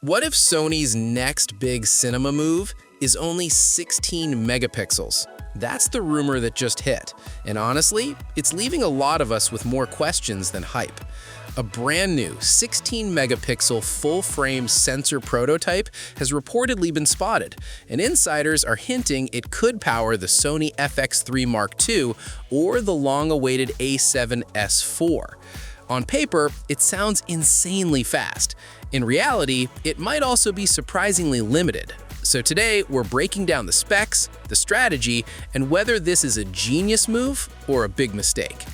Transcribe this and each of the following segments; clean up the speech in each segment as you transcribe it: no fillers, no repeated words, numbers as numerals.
What if Sony's next big cinema move is only 16 megapixels? That's the rumor that just hit, and honestly, it's leaving a lot of us with more questions than hype. A brand new 16 megapixel full-frame sensor prototype has reportedly been spotted, and insiders are hinting it could power the Sony FX3 Mark II or the long-awaited A7S IV. On paper, it sounds insanely fast. In reality, it might also be surprisingly limited. So today, we're breaking down the specs, the strategy, and whether this is a genius move or a big mistake.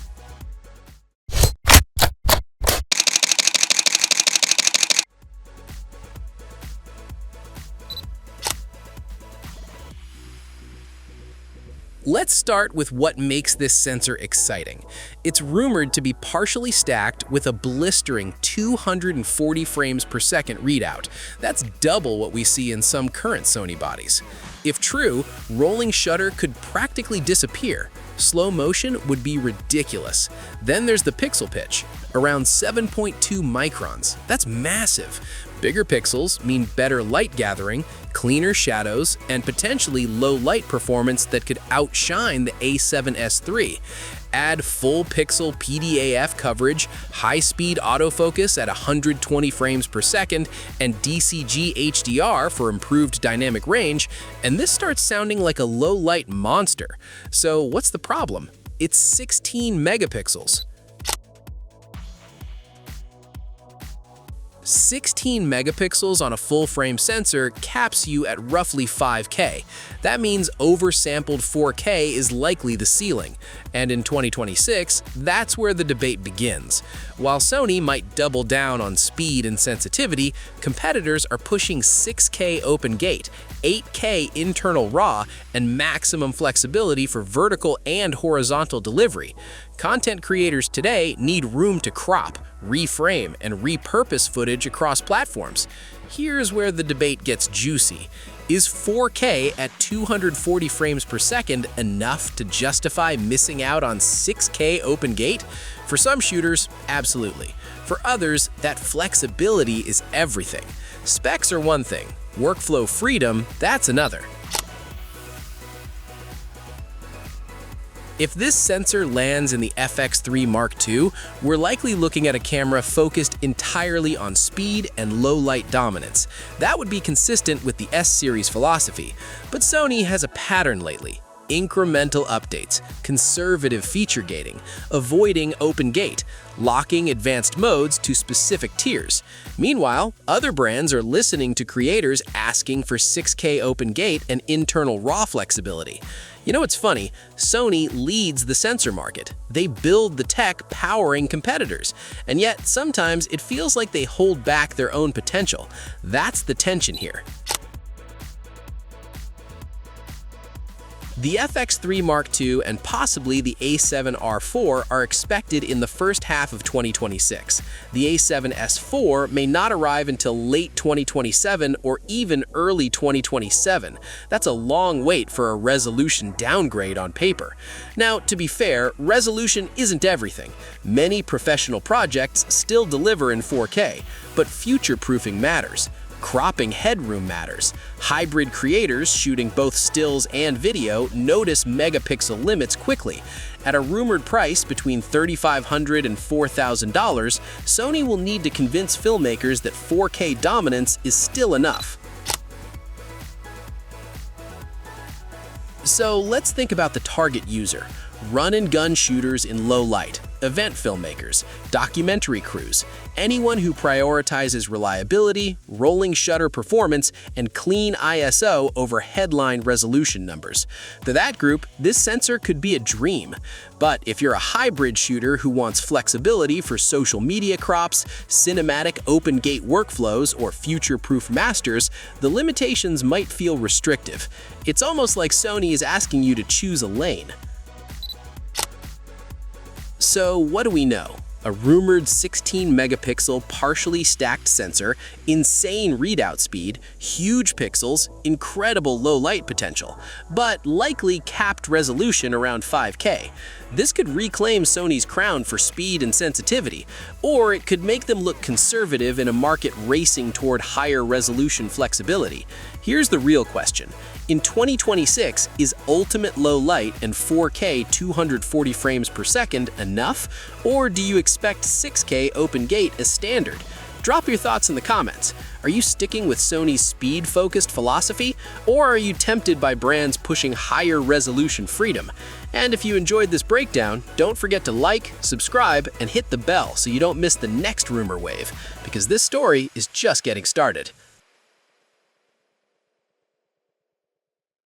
Let's start with what makes this sensor exciting. It's rumored to be partially stacked with a blistering 240 frames per second readout. That's double what we see in some current Sony bodies. If true, rolling shutter could practically disappear. Slow motion would be ridiculous. Then there's the pixel pitch, around 7.2 microns. That's massive. Bigger pixels mean better light gathering, cleaner shadows, and potentially low light performance that could outshine the A7S III. Add full pixel PDAF coverage, high-speed autofocus at 120 frames per second, and DCG HDR for improved dynamic range, and this starts sounding like a low-light monster. So what's the problem? It's 16 megapixels. 16 megapixels on a full-frame sensor caps you at roughly 5K. That means oversampled 4K is likely the ceiling. And in 2026, that's where the debate begins. While Sony might double down on speed and sensitivity, competitors are pushing 6K open gate, 8K internal RAW, and maximum flexibility for vertical and horizontal delivery. Content creators today need room to crop, reframe, and repurpose footage across platforms. Here's where the debate gets juicy. Is 4K at 240 frames per second enough to justify missing out on 6K open gate? For some shooters, absolutely. For others, that flexibility is everything. Specs are one thing, workflow freedom, that's another. If this sensor lands in the FX3 Mark II, we're likely looking at a camera focused entirely on speed and low-light dominance. That would be consistent with the S-series philosophy. But Sony has a pattern lately. Incremental updates, conservative feature gating, avoiding open gate, locking advanced modes to specific tiers. Meanwhile, other brands are listening to creators asking for 6K open gate and internal RAW flexibility. You know what's funny? Sony leads the sensor market. They build the tech powering competitors. And yet, sometimes it feels like they hold back their own potential. That's the tension here. The FX3 Mark II and possibly the A7R IV are expected in the first half of 2026. The A7S IV may not arrive until late 2027 or even early 2027. That's a long wait for a resolution downgrade on paper. Now, to be fair, resolution isn't everything. Many professional projects still deliver in 4K, but future-proofing matters. Cropping headroom matters. Hybrid creators shooting both stills and video notice megapixel limits quickly. At a rumored price between $3,500 and $4,000, Sony will need to convince filmmakers that 4K dominance is still enough. So let's think about the target user. Run-and-gun shooters in low light, event filmmakers, documentary crews, anyone who prioritizes reliability, rolling shutter performance, and clean ISO over headline resolution numbers. To that group, this sensor could be a dream. But if you're a hybrid shooter who wants flexibility for social media crops, cinematic open gate workflows, or future-proof masters, the limitations might feel restrictive. It's almost like Sony is asking you to choose a lane. So what do we know? A rumored 16-megapixel partially stacked sensor, insane readout speed, huge pixels, incredible low light potential, but likely capped resolution around 5K. This could reclaim Sony's crown for speed and sensitivity, or it could make them look conservative in a market racing toward higher resolution flexibility. Here's the real question. In 2026, is ultimate low light and 4K 240 frames per second enough, or do you expect 6K open gate as standard? Drop your thoughts in the comments. Are you sticking with Sony's speed-focused philosophy, or are you tempted by brands pushing higher resolution freedom? And if you enjoyed this breakdown, don't forget to like, subscribe, and hit the bell so you don't miss the next rumor wave, because this story is just getting started.